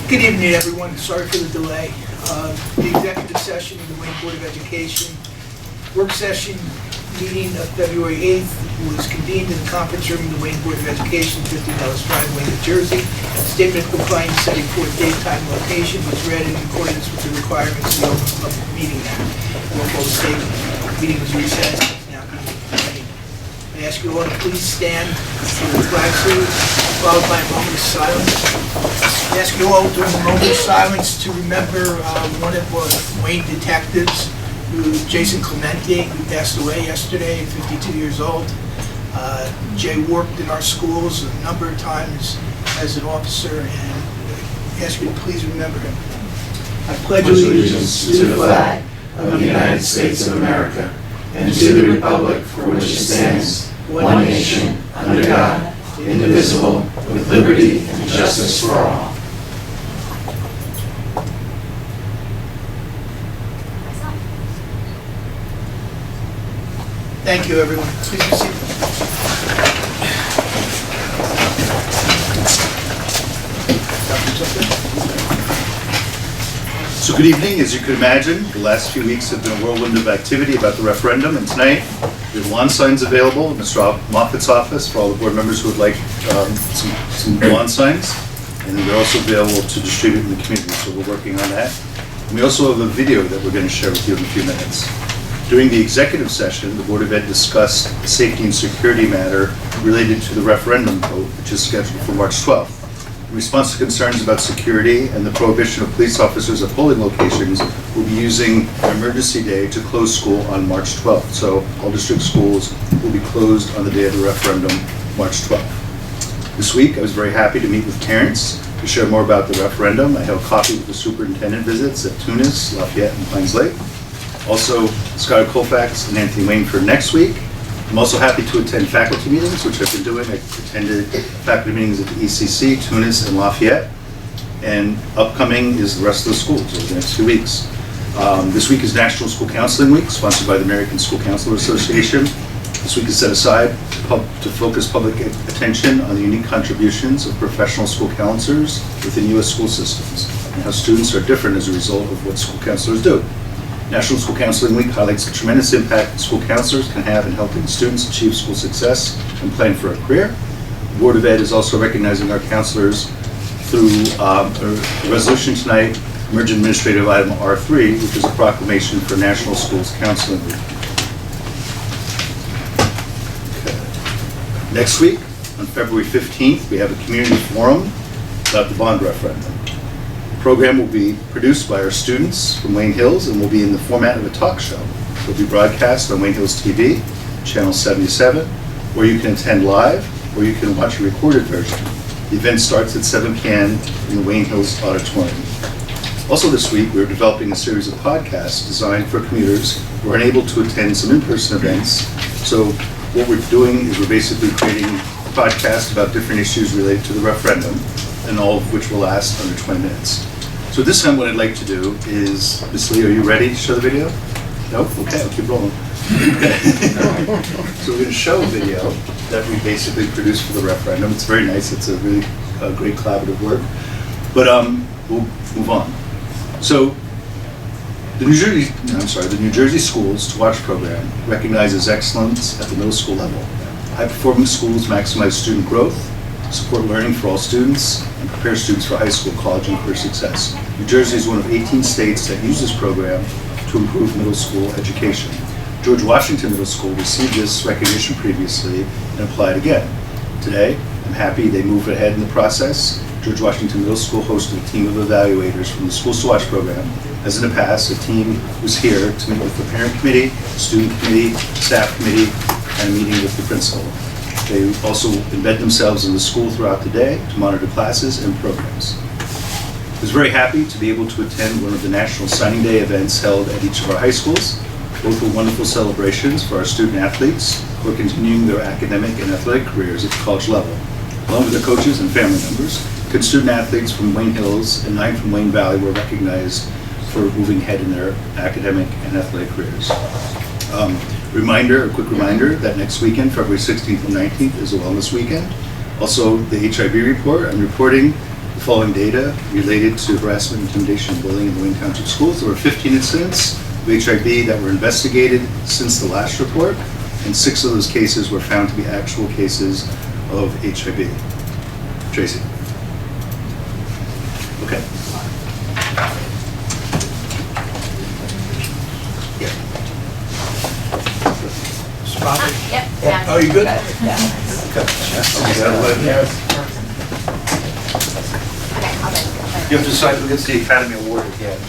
Good evening, everyone. Sorry for the delay. The executive session of the Wayne Board of Education work session meeting of February 8th was convened in the conference room of the Wayne Board of Education, 50 Nellis Drive, Wayne, New Jersey. Statement of compliance setting forth date, time, and location was read in accordance with the requirements of the Open Public Meeting Act. Roll call statement. Meeting was recessed. It's now being convened. I ask you all to please stand for the flag salute, followed by a moment of silence. I ask you all during the moment of silence to remember one of our Wayne detectives, Jason Clemente, who passed away yesterday, 52 years old. Jay worked in our schools a number of times as an officer, and I ask you to please remember him. I pledge allegiance to the flag of the United States of America and to the republic for which it stands, one nation, under God, indivisible, with liberty and justice for all. Thank you, everyone. Please be seated. So good evening. As you could imagine, the last few weeks have been a whirlwind of activity about the referendum, and tonight we have lawn signs available in Mr. Moffitt's office for all the board members who would like some lawn signs, and they're also available to distribute in the community, so we're working on that. And we also have a video that we're going to share with you in a few minutes. During the executive session, the Board of Ed discussed the safety and security matter related to the referendum vote, which is scheduled for March 12th. In response to concerns about security and the prohibition of police officers at polling locations, we'll be using an emergency day to close school on March 12th. So all district schools will be closed on the day of the referendum, March 12th. This week, I was very happy to meet with parents to share more about the referendum. I held coffee with the superintendent visits at Tunis, Lafayette, and Pines Lake. Also, Scott Colfax and Anthony Wayne for next week. I'm also happy to attend faculty meetings, which I've been doing. I attended faculty meetings at the ECC, Tunis, and Lafayette. And upcoming is the rest of the schools over the next few weeks. This week is National School Counseling Week, sponsored by the American School Counselor Association. This week is set aside to focus public attention on the unique contributions of professional school counselors within U.S. school systems and how students are different as a result of what school counselors do. National School Counseling Week highlights the tremendous impact that school counselors can have in helping students achieve school success and plan for a career. The Board of Ed is also recognizing our counselors through a resolution tonight, Emergent Administrative Item R3, which is a proclamation for National Schools Counseling Week. Okay. Next week, on February 15th, we have a community forum about the bond referendum. The program will be produced by our students from Wayne Hills and will be in the format of a talk show. It will be broadcast on Wayne Hills TV, channel 77, where you can attend live or you can watch a recorded version. The event starts at 7 p.m. in the Wayne Hills Auditorium. Also this week, we're developing a series of podcasts designed for commuters who are unable to attend some in-person events. So what we're doing is we're basically creating a podcast about different issues related to the referendum, and all of which will last under 20 minutes. So this time what I'd like to do is, Ms. Lee, are you ready to show the video? No? Okay, I'll keep rolling. So we're going to show a video that we basically produced for the referendum. It's very nice. It's a really great collaborative work. But we'll move on. So the New Jersey Schools to Watch program recognizes excellence at the middle school level. High-performing schools maximize student growth, support learning for all students, and prepare students for high school, college, and career success. New Jersey is one of 18 states that use this program to improve middle school education. George Washington Middle School received this recognition previously and applied again. Today, I'm happy they moved ahead in the process. George Washington Middle School hosted a team of evaluators from the Schools to Watch program. As in the past, the team was here to meet with the parent committee, student committee, staff committee, and a meeting with the principal. They also embed themselves in the school throughout the day to monitor classes and programs. I was very happy to be able to attend one of the National Signing Day events held at each of our high schools. Both were wonderful celebrations for our student athletes who are continuing their academic and athletic careers at the college level. Along with their coaches and family members, good student athletes from Wayne Hills and 9 from Wayne Valley were recognized for moving ahead in their academic and athletic careers. A quick reminder that next weekend, February 16th and 19th, is a wellness weekend. Also, the HIV report, I'm reporting the following data related to harassment, intimidation, and bullying in the Wayne Township schools. There were 15 incidents of HIB that were investigated since the last report, and 6 of those cases were found to be actual cases of HIB. Tracy. Okay. Yep. Yeah. Oh, you good? Yeah. You have to decide who gets the Academy Award again.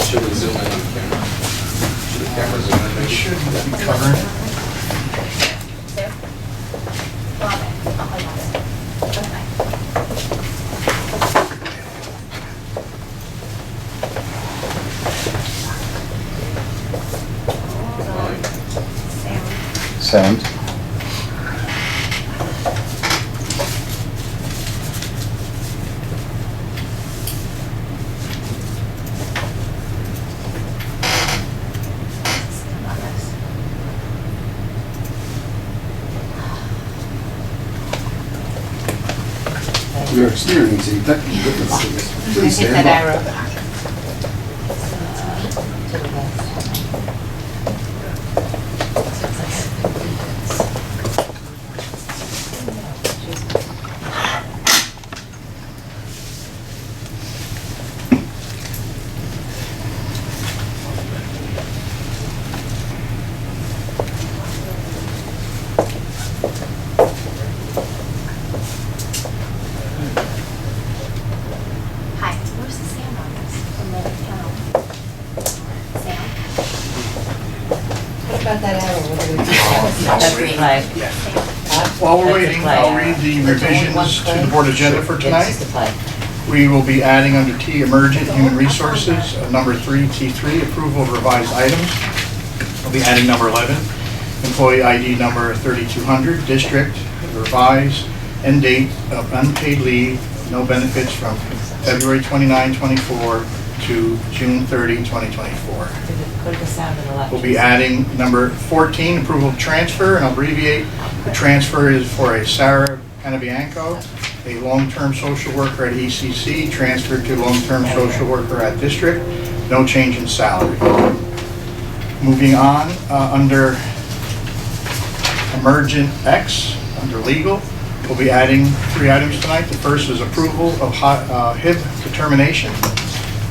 Should we zoom in on the camera? Should the camera zoom in? It should be covering. Sound. You're experiencing technical difficulties. I Please think stand that by. arrow. To the left. Hi, where's the sound on this from the panel? Sound? What about that arrow? What do we do? That's the flag. While we're That's the waiting, flag. I'll read the There's only one revisions to flag? the board agenda for It's tonight. just the flag. We will be adding under T, Emergent Human Resources, number 3, T3, Approval of Revised Items. We'll be adding number 11, Employee ID number 3200, District, Revise, end date of unpaid leave, no benefits from February 29, 24 to June 30, 2024. Put the sound in the left. We'll be adding number 14, approval of transfer, and I'll abbreviate. The transfer is for a Sarah Canabianco, a long-term social worker at ECC, transferred to long-term social worker at district, no change in salary. Moving on, under Emergent X, under legal, we'll be adding 3 items tonight. The first is approval of HIB determination.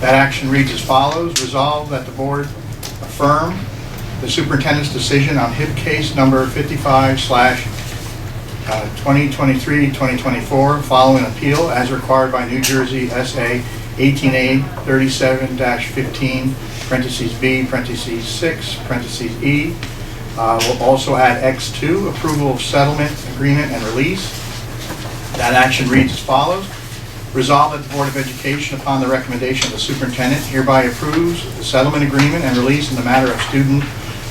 That action reads as follows: resolve that the board affirm the superintendent's decision on HIB case number 55/2023-2024 following appeal as required by New Jersey SA 18A 37-15, parentheses B, parentheses 6, parentheses E. We'll also add X2, approval of settlement agreement and release. That action reads as follows: resolve that the Board of Education, upon the recommendation of the superintendent, hereby approves the settlement agreement and release in the matter of student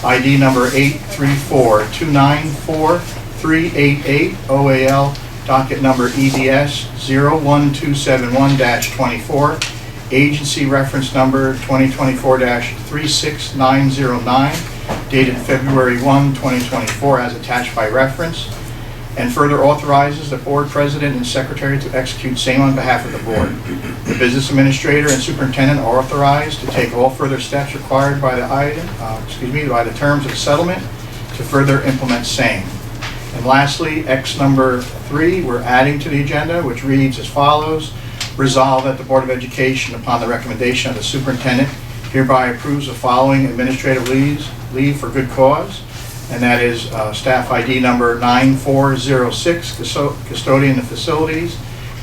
ID number 834-294-388, OAL, docket number EDS 01271-24, agency reference number 2024-36909, dated February 1, 2024, as attached by reference, and further authorizes the board president and secretary to execute same on behalf of the board. The business administrator and superintendent are authorized to take all further steps required by the by the terms of the settlement to further implement same. And lastly, X number 3, we're adding to the agenda, which reads as follows: resolve that the Board of Education, upon the recommendation of the superintendent, hereby approves the following administrative leave for good cause, and that is staff ID number 9406, custodian of facilities,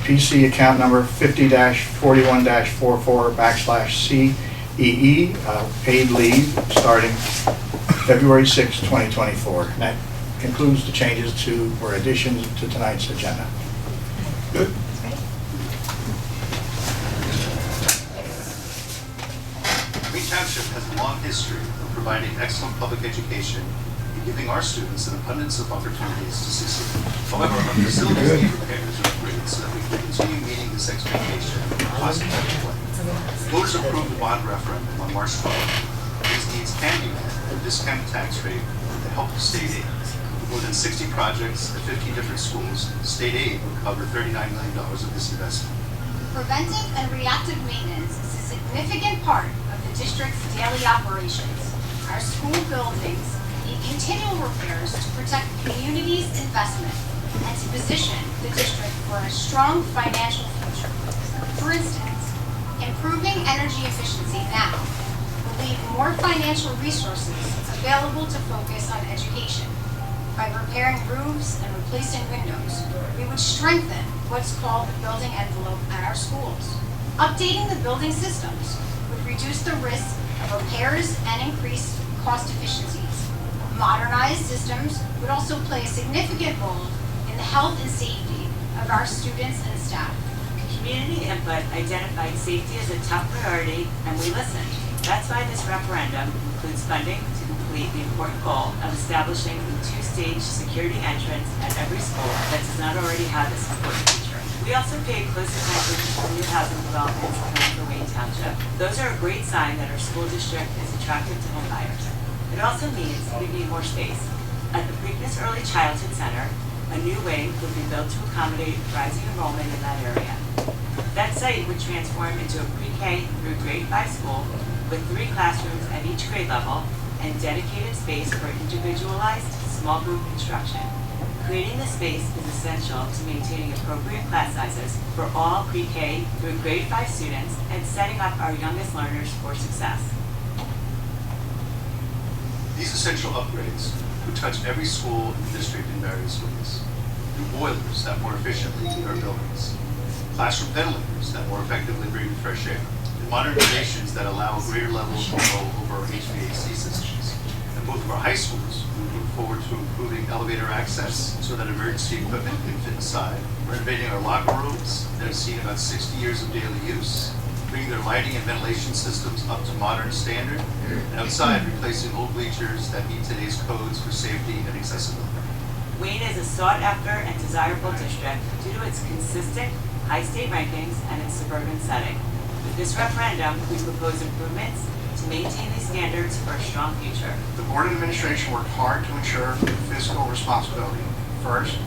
PC account number 50-41-44/CEE, paid leave starting February 6, 2024. And that concludes the changes to, or additions to tonight's agenda. Good. Wayne Township has a long history of providing excellent public education and giving our students an abundance of opportunities to succeed. However, our facilities need repairs or upgrades so that we can continue meeting this expectation in a positive way. Voters approved the bond referendum on March 12th. These needs can be met with a discounted tax rate with the help of state aid. The more than 60 projects at 15 different schools. State aid will cover $39 million of this investment. Preventive and reactive maintenance is a significant part of the district's daily operations. Our school buildings need continual repairs to protect the community's investment and to position the district for a strong financial future. For instance, improving energy efficiency now will leave more financial resources available to focus on education. By repairing roofs and replacing windows, we would strengthen what's called the building envelope at our schools. Updating the building systems would reduce the risk of repairs and increase cost efficiencies. Modernized systems would also play a significant role in the health and safety of our students and staff. Community input identified safety as a top priority, and we listened. That's why this referendum includes funding to complete the important goal of establishing a two-stage security entrance at every school that does not already have this important feature. We also paid close attention to new housing developments planned for Wayne Township. Those are a great sign that our school district is attractive to home buyers. It also means we need more space. At the Preakness Early Childhood Center, a new wing would be built to accommodate rising enrollment in that area. That site would transform into a pre-K through grade 5 school with 3 classrooms at each grade level and dedicated space for individualized small group instruction. Creating the space is essential to maintaining appropriate class sizes for all pre-K through grade 5 students and setting up our youngest learners for success. These essential upgrades would touch every school in the district in various ways. New boilers that more efficiently heat our buildings, classroom ventilators that more effectively breathe fresh air, and modernizations that allow a greater level of control over our HVAC systems. And both of our high schools, we look forward to improving elevator access so that emergency equipment can fit inside, renovating our locker rooms that have seen about 60 years of daily use, bringing their lighting and ventilation systems up to modern standard, and outside replacing old bleachers that meet today's codes for safety and accessibility. Wayne is a sought-after and desirable district due to its consistent high state rankings and its suburban setting. With this referendum, we propose improvements to maintain these standards for a strong future. The Board of Administration worked hard to ensure fiscal responsibility. First,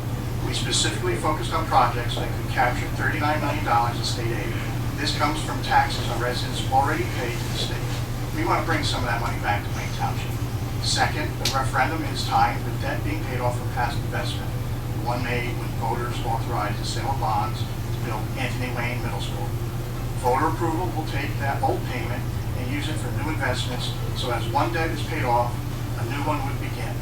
we specifically focused on projects that could capture $39 million in state aid. This comes from taxes on residents already paid to the state. We want to bring some of that money back to Wayne Township. Second, the referendum is tying the debt being paid off from past investment, the one made when voters authorized the sale of bonds to build Anthony Wayne Middle School. Voter approval will take that old payment and use it for new investments, so as one debt is paid off, a new one would begin.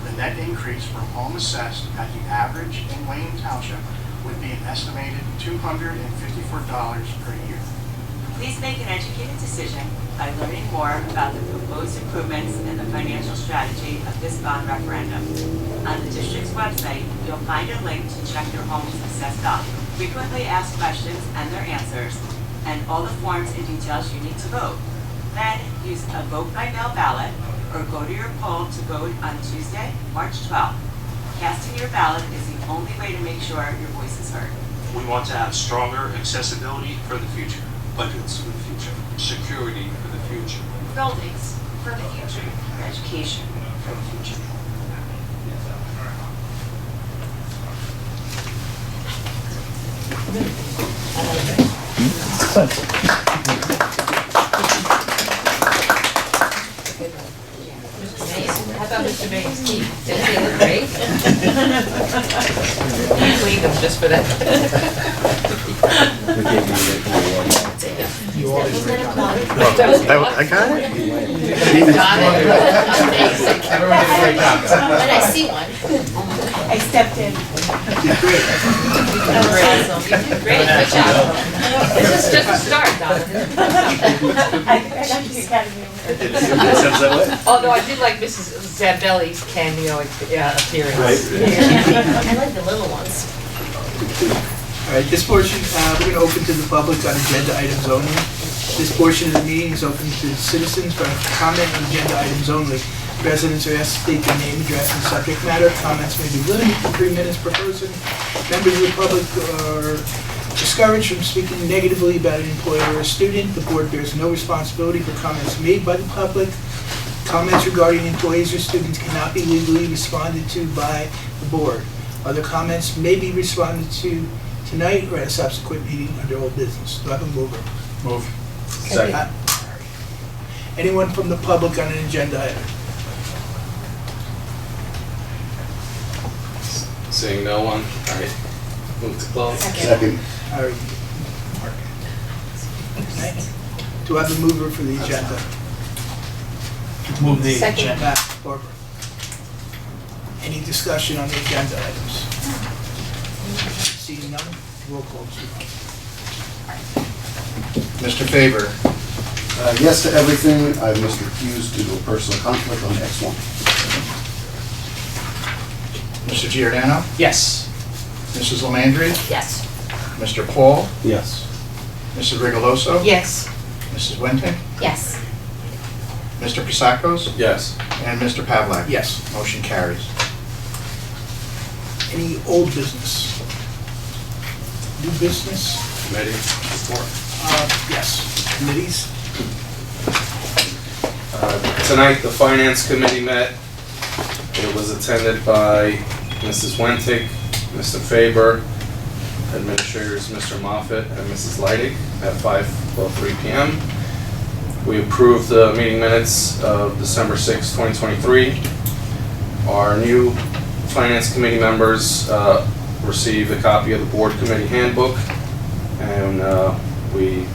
The net increase for home assessed at the average in Wayne Township would be an estimated $254 per year. Please make an educated decision by learning more about the proposed improvements and the financial strategy of this bond referendum. On the district's website, you'll find a link to check your home's assessed value, frequently asked questions and their answers, and all the forms and details you need to vote. Then use a vote by mail ballot or go to your poll to vote on Tuesday, March 12th. Casting your ballot is the only way to make sure your voice is heard. We want to have stronger accessibility for the future, Budgets for the future. security for the future. Buildings for the future. Education for the future. How about Mr. Baines' teeth? Didn't they look great? I cleaned them just for that. You all did a great job. I got it. Everyone did a great job. When I see one. I stepped in. You did great. Awesome. You did great. Good job. This is just a start, Donna. It sounds that way. Although I did like Mrs. Zabelli's cameo appearance. Right. I like the little ones. All right, this portion, we're going to open to the public on agenda items only. This portion of the meeting is open to citizens for comment on agenda items only. Residents are asked to state their name, address, and subject matter. Comments may be limited to 3 minutes per person. Members of the public are discouraged from speaking negatively about an employer or a student. The board bears no responsibility for comments made by the public. Comments regarding employees or students cannot be legally responded to by the board. Other comments may be responded to tonight or at a subsequent meeting under old business. Do I have a mover? Move. Second. Anyone from the public on an agenda item? Seeing no one, all right, move to close. Second. All right. Okay. Do I have a mover for the agenda? Move the Second. agenda. Barbara. Any discussion on the agenda items? Seeing none, roll call, please. Mr. Faber. Yes to everything. I must recuse due to a personal conflict on X1. Mr. Giordano. Yes. Mrs. Lamandry. Yes. Mr. Paul. Yes. Mrs. Rigoloso. Yes. Mrs. Winton. Yes. Mr. Prasakos. Yes. And Mr. Pavlak. Yes. Motion carries. Any old business? New business? Committee report. Yes. Committees? Tonight, the Finance Committee met. It was attended by Mrs. Wentig, Mr. Faber, administrators Mr. Moffett and Mrs. Leidig at 5:03 p.m. We approved the meeting minutes of December 6, 2023. Our new Finance Committee members received a copy of the Board Committee Handbook, and we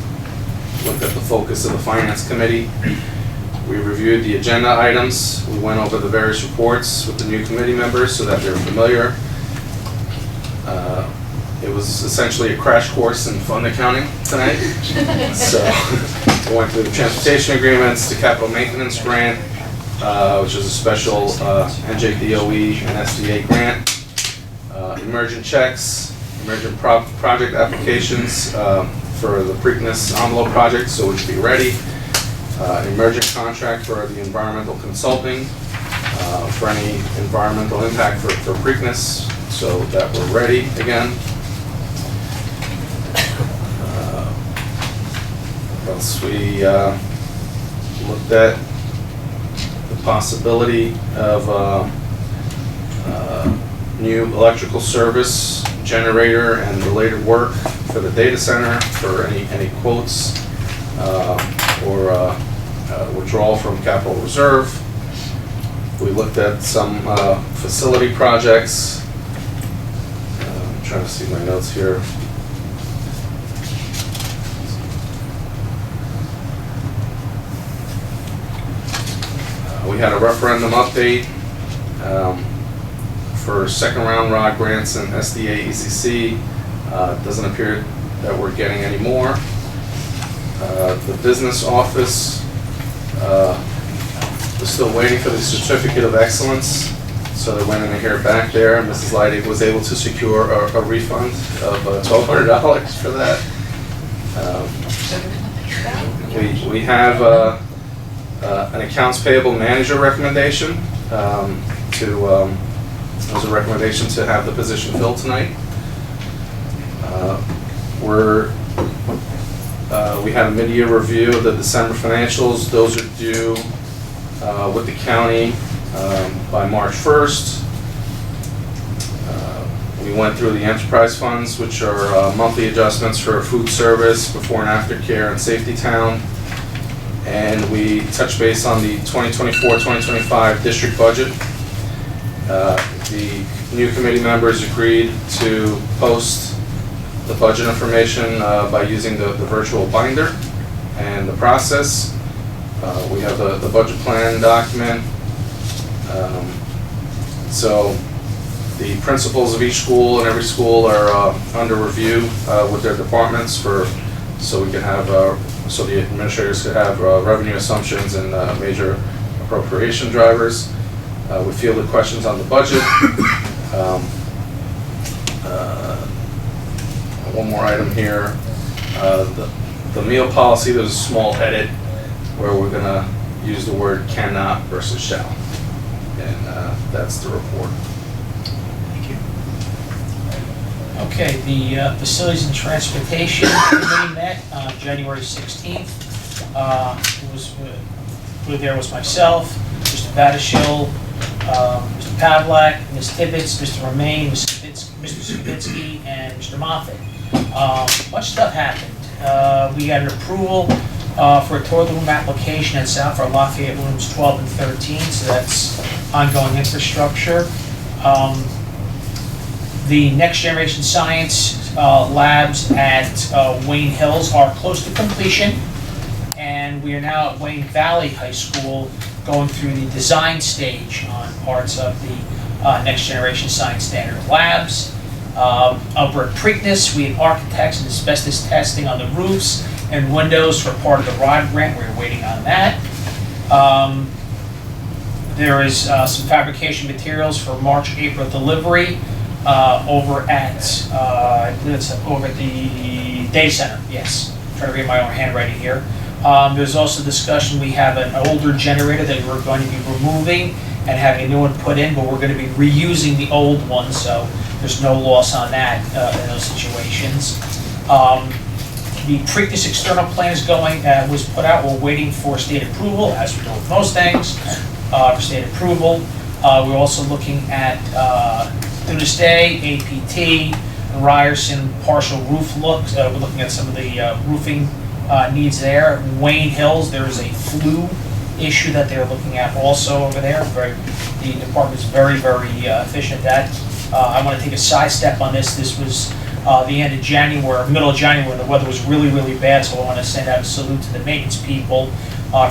looked at the focus of the Finance Committee. We reviewed the agenda items. We went over the various reports with the new committee members so that they're familiar. It was essentially a crash course in fund accounting tonight. So we went through the transportation agreements, the capital maintenance grant, which is a special NJDOE and SDA grant, emergent checks, emergent project applications for the Preakness envelope project, so we should be ready. Emergent contract for the environmental consulting for any environmental impact for Preakness, so that we're ready again. What else? We looked at the possibility of new electrical service generator and related work for the data center for any quotes or withdrawal from capital reserve. We looked at some facility projects. I'm trying to see my notes here. We had a referendum update for second round ROD grants and SDA ECC. It doesn't appear that we're getting any more. The business office, we're still waiting for the certificate of excellence, so they went in and hear back there. Mrs. Leidig was able to secure a refund of $1,200 for that. We have an accounts payable manager recommendation as a recommendation to have the position filled tonight. We had a mid-year review of the December financials. Those are due with the county by March 1st. We went through the enterprise funds, which are monthly adjustments for food service, before and after care, and Safety Town. And we touched base on the 2024-2025 district budget. The new committee members agreed to post the budget information by using the virtual binder and the process. We have the budget plan document. So the principals of each school and every school are under review with their departments so we can have so the administrators could have revenue assumptions and major appropriation drivers. We fielded questions on the budget. One more item here. The meal policy, there's a small edit where we're going to use the word cannot versus shall. And that's the report. Thank you. Okay, the Facilities and Transportation Committee met on January 16th. It was There was myself, Mr. Badashil, Mr. Pavlak, Ms. Tibbetts, Mr. Romaine, Mr. Savitsky, and Mr. Moffett. Much stuff happened. We got an approval for a toilet room application at South for Lafayette rooms 12 and 13, so that's ongoing infrastructure. The next generation science labs at Wayne Hills are close to completion, and we are now at Wayne Valley High School going through the design stage on parts of the next generation science standard labs. Over at Preakness, we have architects and asbestos testing on the roofs and windows for part of the ROD grant. We're waiting on that. There is some fabrication materials for March, April delivery over at, I believe it's over at the data center, yes. I'm trying to read my own handwriting here. There's also discussion, we have an older generator that we're going to be removing and having a new one put in, but we're going to be reusing the old one, so there's no loss on that in those situations. The Preakness external plan is going, was put out. We're waiting for state approval, as we do with most things, for state approval. We're also looking at through this day, APT, Ryerson partial roof looks. We're looking at some of the roofing needs there. Wayne Hills, there is a flue issue that they're looking at also over there. The department's very efficient at that. I want to take a sidestep on this. This was the end of January, middle of January. The weather was really bad, so I want to send out a salute to the maintenance people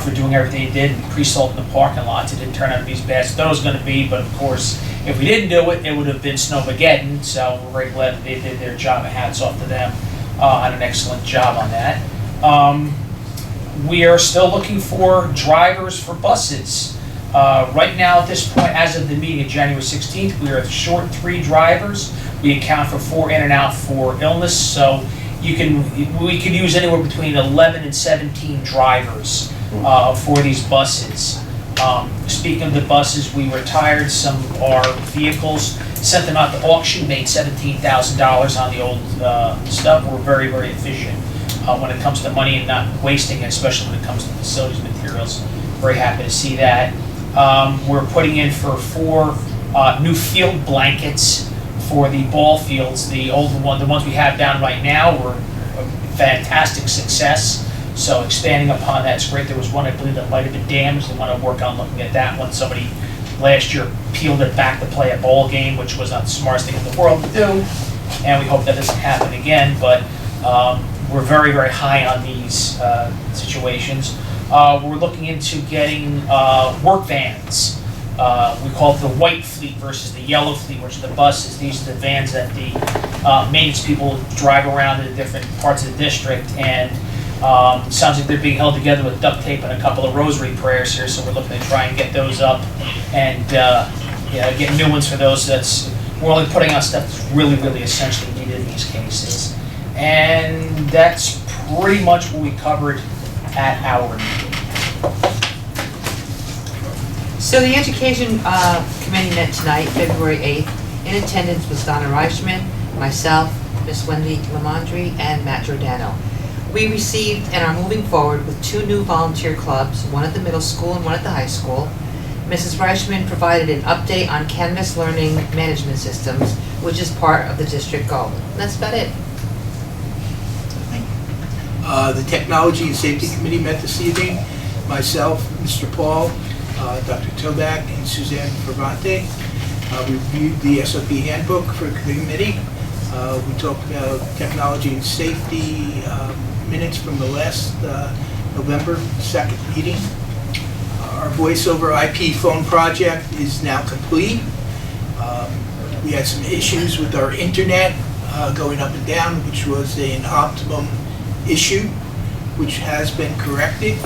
for doing everything they did. We pre-salted the parking lots. It didn't turn out to be as bad as I thought it was going to be, but of course, if we didn't do it, it would have been Snowmageddon. So we're very glad that they did their job, and hats off to them on an excellent job on that. We are still looking for drivers for buses. Right now, at this point, as of the meeting of January 16th, we are short 3 drivers. We account for 4 in and out for illness, so we could use anywhere between 11 and 17 drivers for these buses. Speaking of the buses, we retired some of our vehicles, sent them out to auction, made $17,000 on the old stuff. We're very efficient when it comes to money and not wasting it, especially when it comes to facilities materials. Very happy to see that. We're putting in for 4 new field blankets for the ball fields. The ones we have down right now were a fantastic success. So expanding upon that's great. There was one, I believe, that might have been damaged. I want to work on looking at that one. Somebody last year peeled it back to play a ball game, which was not the smartest thing in the world to do. And we hope that doesn't happen again. But we're very high on these situations. We're looking into getting work vans. We call it the white fleet versus the yellow fleet, which are the buses. These are the vans that the maintenance people drive around in different parts of the district, and sounds like they're being held together with duct tape and a couple of rosary prayers here, so we're looking to try and get those up and get new ones for those. We're only putting on stuff that's really essentially needed in these cases. And that's pretty much what we covered at our meeting. So the Education Committee met tonight, February 8th. In attendance was Donna Reichman, myself, Miss Wendy Lamondre, and Matt Giordano. We received and are moving forward with 2 new volunteer clubs, one at the middle school and one at the high school. Mrs. Reichman provided an update on Canvas Learning Management Systems, which is part of the district goal. And that's about it. The Technology and Safety Committee met this evening. Myself, Mr. Paul, Dr. Toback, and Suzanne Fervante. We reviewed the SOP handbook for the committee. We talked about technology and safety minutes from the last November 2nd meeting. Our voice over IP phone project is now complete. We had some issues with our internet going up and down, which was an optimum issue, which has been corrected,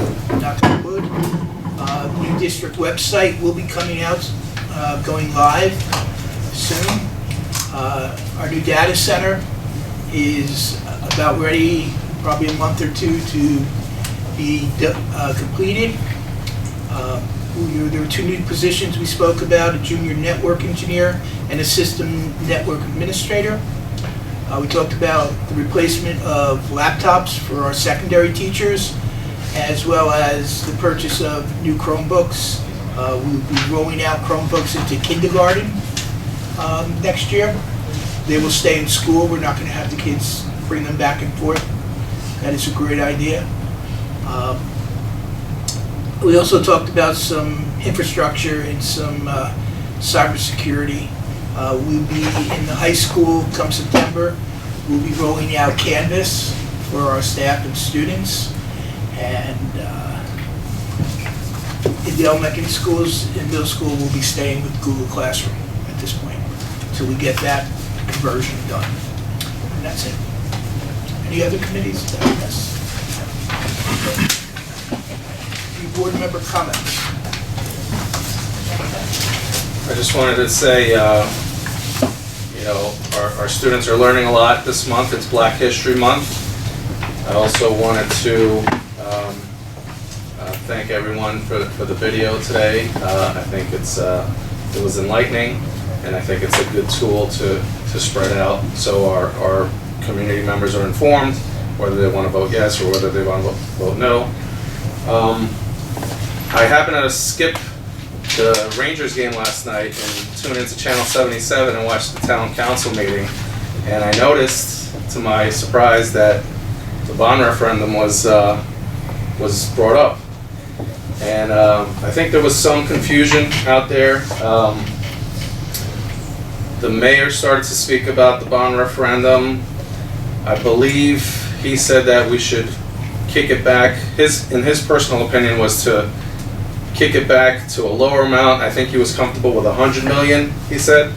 knock on wood. The new district website will be coming out, going live soon. Our new data center is about ready, probably a month or 2 to be completed. There were 2 new positions we spoke about, a junior network engineer and a system network administrator. We talked about the replacement of laptops for our secondary teachers as well as the purchase of new Chromebooks. We'll be rolling out Chromebooks into kindergarten next year. They will stay in school. We're not going to have the kids bring them back and forth. That is a great idea. We also talked about some infrastructure and some cybersecurity. We'll be in the high school come September. We'll be rolling out Canvas for our staff and students. And in the elementary schools, in middle school, we'll be staying with Google Classroom at this point until we get that conversion done. And that's it. Any other committees? Yes. Any board member comments? I just wanted to say, you know, our students are learning a lot this month. It's Black History Month. I also wanted to thank everyone for the video today. I think it was enlightening, and I think it's a good tool to spread out so our community members are informed whether they want to vote yes or whether they want to vote no. I happened to skip the Rangers game last night and tuned into Channel 77 and watched the town council meeting, and I noticed, to my surprise, that the bond referendum was brought up. And I think there was some confusion out there. The mayor started to speak about the bond referendum. I believe he said that we should kick it back. In his personal opinion was to kick it back to a lower amount. I think he was comfortable with 100 million, he said.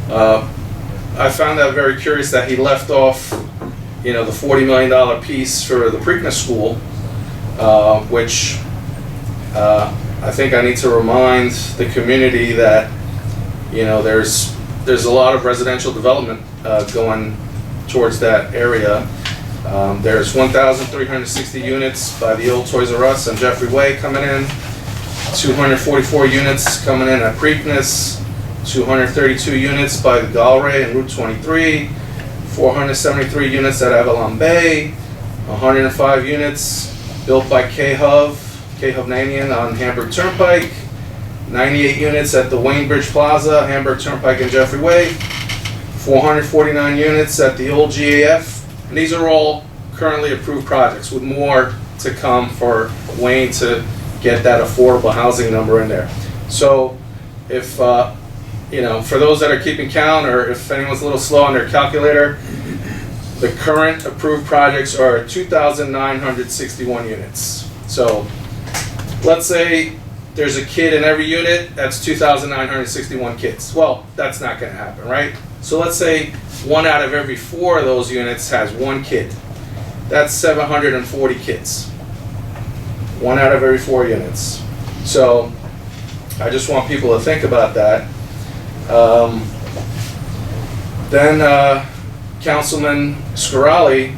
I found that very curious that he left off, you know, the $40 million piece for the Preakness School, which I think I need to remind the community that, you know, there's a lot of residential development going towards that area. There's 1,360 units by the old Toys R Us on Jeffrey Way coming in, 244 units coming in at Preakness, 232 units by the Galway and Route 23, 473 units at Avalon Bay, 105 units built by K-Hub Nanian on Hamburg Turnpike, 98 units at the Wayne Bridge Plaza, Hamburg Turnpike and Jeffrey Way, 449 units at the old GAF. And these are all currently approved projects with more to come for Wayne to get that affordable housing number in there. So if, you know, for those that are keeping count, or if anyone's a little slow on their calculator, the current approved projects are 2,961 units. So let's say there's a kid in every unit, that's 2,961 kids. Well, that's not going to happen, right? So let's say 1 out of every 4 of those units has 1 kid. That's 740 kids. 1 out of every 4 units. So I just want people to think about that. Then Councilman Scarali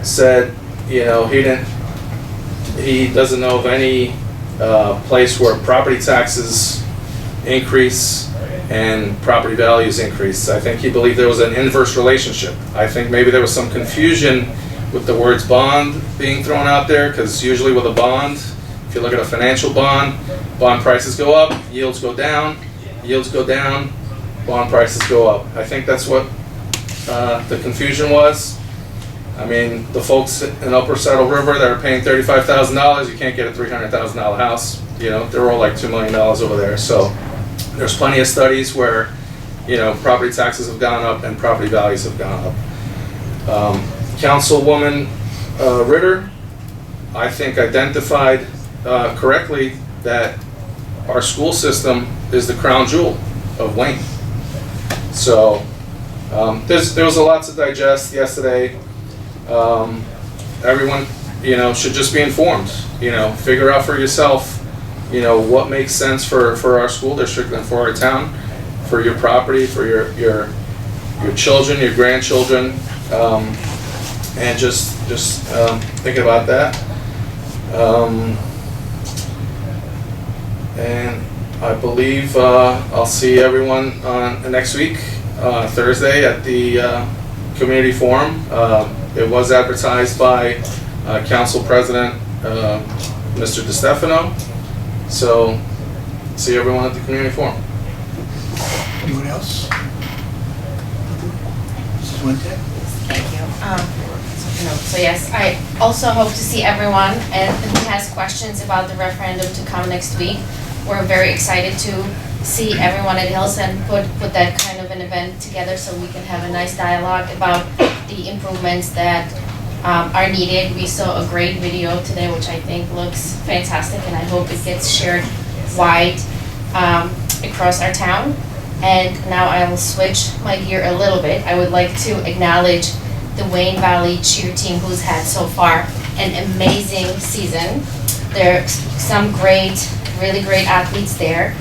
said, you know, he doesn't know of any place where property taxes increase and property values increase. I think he believed there was an inverse relationship. I think maybe there was some confusion with the words bond being thrown out there, because usually with a bond, if you look at a financial bond, bond prices go up, yields go down, bond prices go up. I think that's what the confusion was. I mean, the folks in Upper Saddle River that are paying $35,000, you can't get a $300,000 house. You know, they're all like $2 million over there. So there's plenty of studies where, you know, property taxes have gone up and property values have gone up. Councilwoman Ritter, I think, identified correctly that our school system is the crown jewel of Wayne. So there was a lot to digest yesterday. Everyone, you know, should just be informed. You know, figure out for yourself, you know, what makes sense for our school district and for our town, for your property, for your children, your grandchildren, and just think about that. And I believe I'll see everyone next week, Thursday, at the community forum. It was advertised by Council President, Mr. DeStefano. So, see everyone at the community forum. Anyone else? Mrs. Wente? Thank you. So yes, I also hope to see everyone and who has questions about the referendum to come next week. We're very excited to see everyone at Hills and put that kind of an event together so we can have a nice dialogue about the improvements that are needed. We saw a great video today, which I think looks fantastic, and I hope it gets shared wide across our town. And now I will switch my gear a little bit. I would like to acknowledge the Wayne Valley cheer team, who's had so far an amazing season. There are some really great athletes there.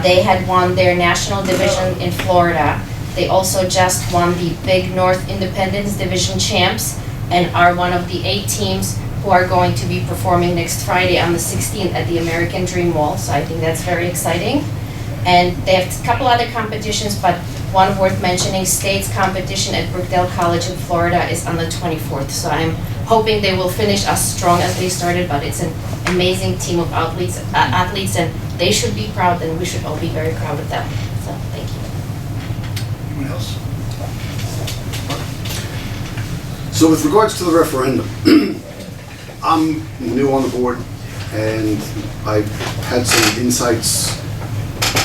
They had won their national division in Florida. They also just won the Big North Independence Division champs and are one of the 8 teams who are going to be performing next Friday on the 16th at the American Dream Wall. So I think that's very exciting. And they have a couple other competitions, but one worth mentioning, state's competition at Brookdale College in Florida is on the 24th. So I'm hoping they will finish as strong as they started, but it's an amazing team of athletes and they should be proud, and we should all be very proud of them. So thank you. Anyone else? So with regards to the referendum, I'm new on the board, and I've had some insights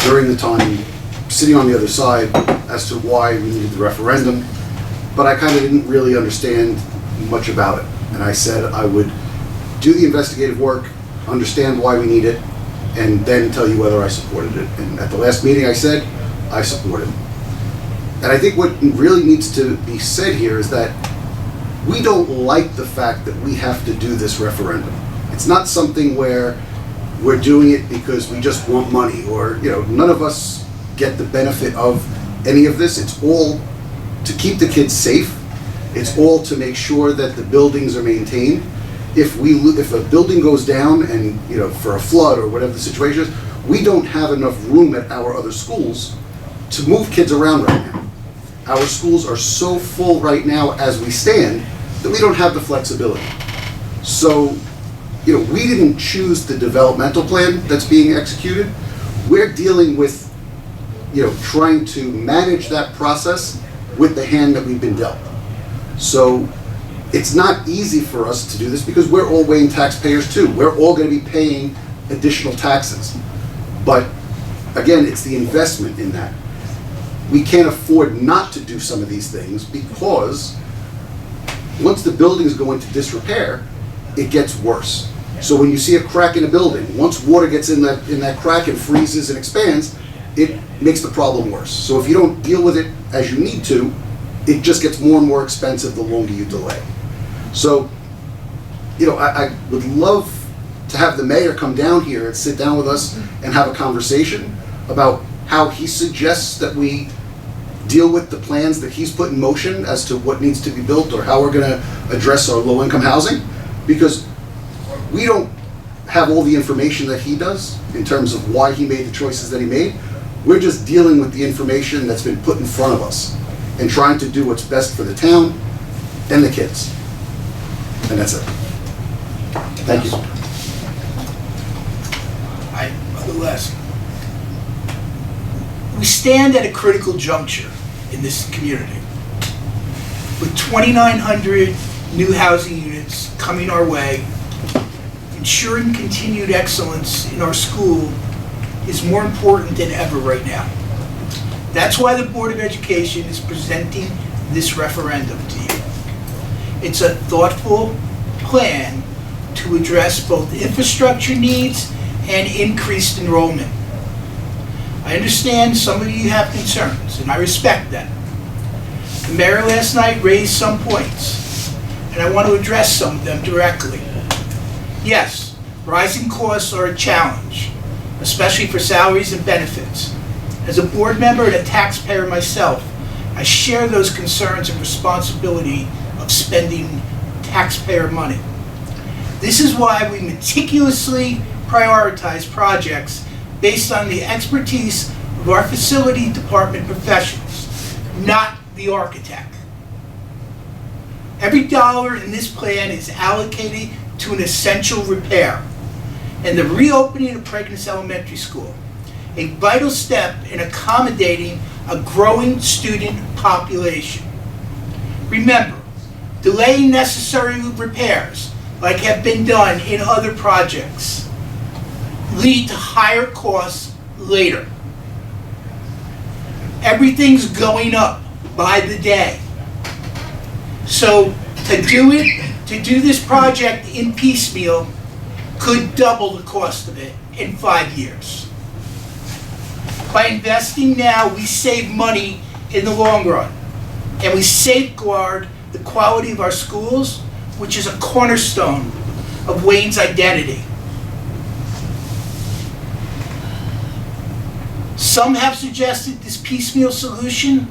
during the time sitting on the other side as to why we needed the referendum, but I kind of didn't really understand much about it. And I said I would do the investigative work, understand why we need it, and then tell you whether I supported it. And at the last meeting I said I supported it. And I think what really needs to be said here is that we don't like the fact that we have to do this referendum. It's not something where we're doing it because we just want money, or, none of us get the benefit of any of this. It's all to keep the kids safe. It's all to make sure that the buildings are maintained. If a building goes down and, for a flood or whatever the situation is, we don't have enough room at our other schools to move kids around right now. Our schools are so full right now as we stand that we don't have the flexibility. So, we didn't choose the developmental plan that's being executed. We're dealing with, trying to manage that process with the hand that we've been dealt. So it's not easy for us to do this because we're all Wayne taxpayers too. We're all going to be paying additional taxes. But again, it's the investment in that. We can't afford not to do some of these things because once the buildings go into disrepair, it gets worse. So when you see a crack in a building, once water gets in that crack and freezes and expands, it makes the problem worse. So if you don't deal with it as you need to, it just gets more and more expensive the longer you delay. So, I would love to have the mayor come down here and sit down with us and have a conversation about how he suggests that we deal with the plans that he's put in motion as to what needs to be built or how we're going to address our low-income housing, because we don't have all the information that he does in terms of why he made the choices that he made. We're just dealing with the information that's been put in front of us and trying to do what's best for the town and the kids. And that's it. Thank you. Nonetheless, we stand at a critical juncture in this community. With 2,900 new housing units coming our way, ensuring continued excellence in our school is more important than ever right now. That's why the Board of Education is presenting this referendum to you. It's a thoughtful plan to address both infrastructure needs and increased enrollment. I understand some of you have concerns, and I respect that. The mayor last night raised some points, and I want to address some of them directly. Yes, rising costs are a challenge, especially for salaries and benefits. As a board member and a taxpayer myself, I share those concerns and responsibility of spending taxpayer money. This is why we meticulously prioritize projects based on the expertise of our facility department professionals, not the architect. Every dollar in this plan is allocated to an essential repair and the reopening of Pregnant Elementary School, a vital step in accommodating a growing student population. Remember, delaying necessary repairs, like have been done in other projects, lead to higher costs later. Everything's going up by the day. So to do this project in piecemeal could double the cost of it in 5 years. By investing now, we save money in the long run, and we safeguard the quality of our schools, which is a cornerstone of Wayne's identity. Some have suggested this piecemeal solution,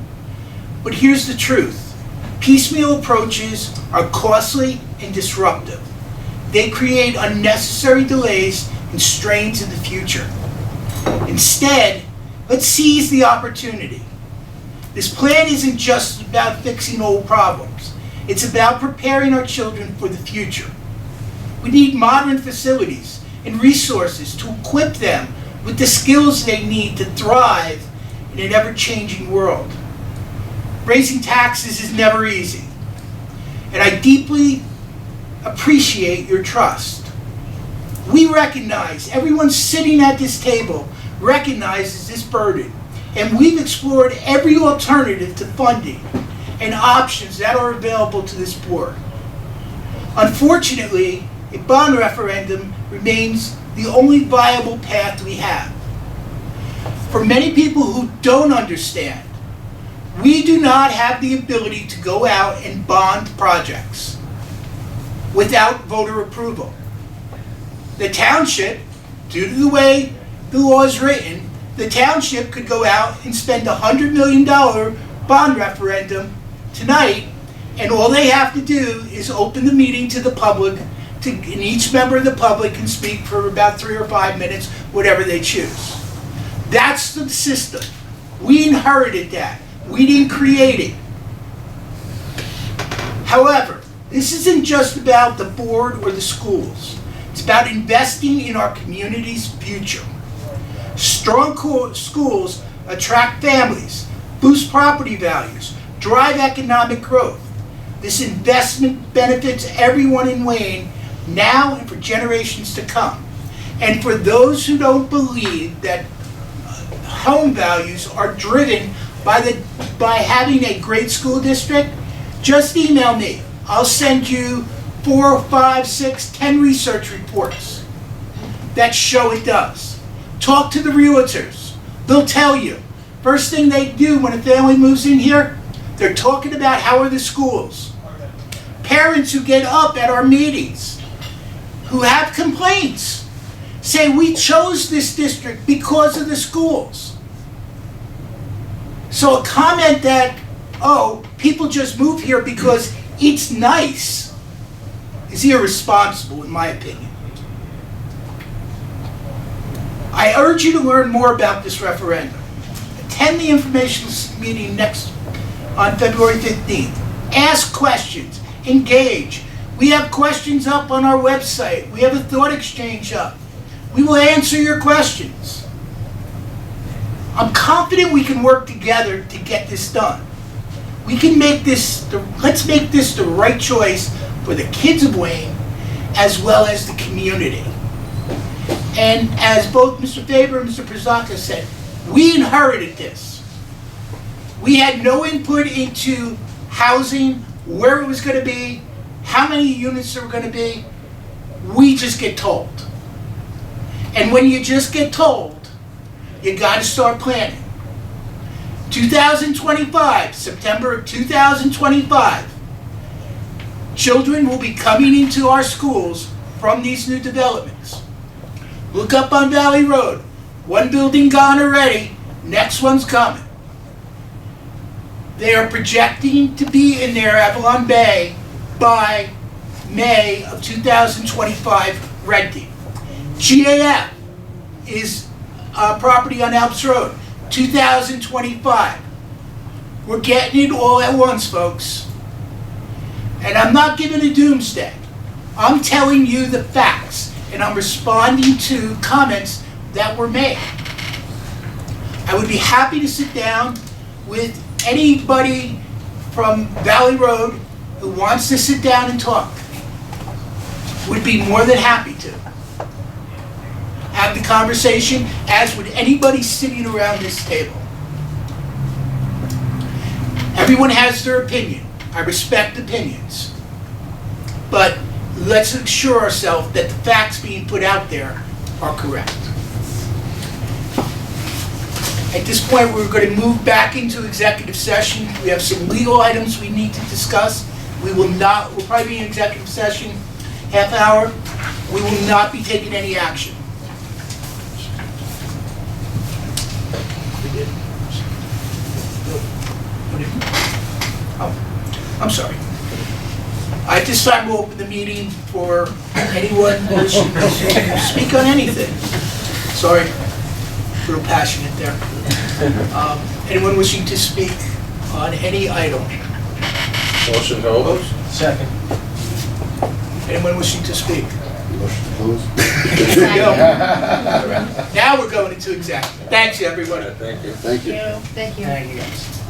but here's the truth. Piecemeal approaches are costly and disruptive. They create unnecessary delays and strains in the future. Instead, let's seize the opportunity. This plan isn't just about fixing old problems. It's about preparing our children for the future. We need modern facilities and resources to equip them with the skills they need to thrive in an ever-changing world. Raising taxes is never easy, and I deeply appreciate your trust. We recognize, everyone sitting at this table recognizes this burden, and we've explored every alternative to funding and options that are available to this board. Unfortunately, a bond referendum remains the only viable path we have. For many people who don't understand, we do not have the ability to go out and bond projects without voter approval. The township, due to the way the law is written, the township could go out and spend a $100 million bond referendum tonight, and all they have to do is open the meeting to the public, and each member of the public can speak for about 3 or 5 minutes, whatever they choose. That's the system. We inherited that. We didn't create it. However, this isn't just about the board or the schools. It's about investing in our community's future. Strong schools attract families, boost property values, drive economic growth. This investment benefits everyone in Wayne now and for generations to come. And for those who don't believe that home values are driven by having a great school district, just email me. I'll send you 4, 5, 6, 10 research reports that show it does. Talk to the realtors. They'll tell you. First thing they do when a family moves in here, they're talking about how are the schools. Parents who get up at our meetings, who have complaints, say we chose this district because of the schools. So a comment that, oh, people just move here because it's nice, is irresponsible in my opinion. I urge you to learn more about this referendum. Attend the informational meeting on February 15th. Ask questions, engage. We have questions up on our website. We have a thought exchange up. We will answer your questions. I'm confident we can work together to get this done. We can make this, let's make this the right choice for the kids of Wayne as well as the community. And as both Mr. Faber and Mr. Przaka said, we inherited this. We had no input into housing, where it was going to be, how many units there were going to be. We just get told. And when you just get told, you got to start planning. 2025, September of 2025, children will be coming into our schools from these new developments. Look up on Valley Road. One building gone already, next one's coming. They are projecting to be in there, Avalon Bay, by May of 2025 renting. GAF is property on Alps Road, 2025. We're getting it all at once, folks. And I'm not giving a doomsday. I'm telling you the facts, and I'm responding to comments that were made. I would be happy to sit down with anybody from Valley Road who wants to sit down and talk. Would be more than happy to have the conversation, as would anybody sitting around this table. Everyone has their opinion. I respect opinions. But let's assure ourselves that the facts being put out there are correct. At this point, we're going to move back into executive session. We have some legal items we need to discuss. We'll probably be in executive session half hour. We will not be taking any action. Oh, I'm sorry. At this time, we'll open the meeting for anyone wishing to speak on anything. Sorry, a little passionate there. Anyone wishing to speak on any item? Motion to open? Second. Anyone wishing to speak? Motion to close. There we go. Now we're going into executive. Thanks, everybody. Thank you. Thank you. Thank you. Thank you, guys.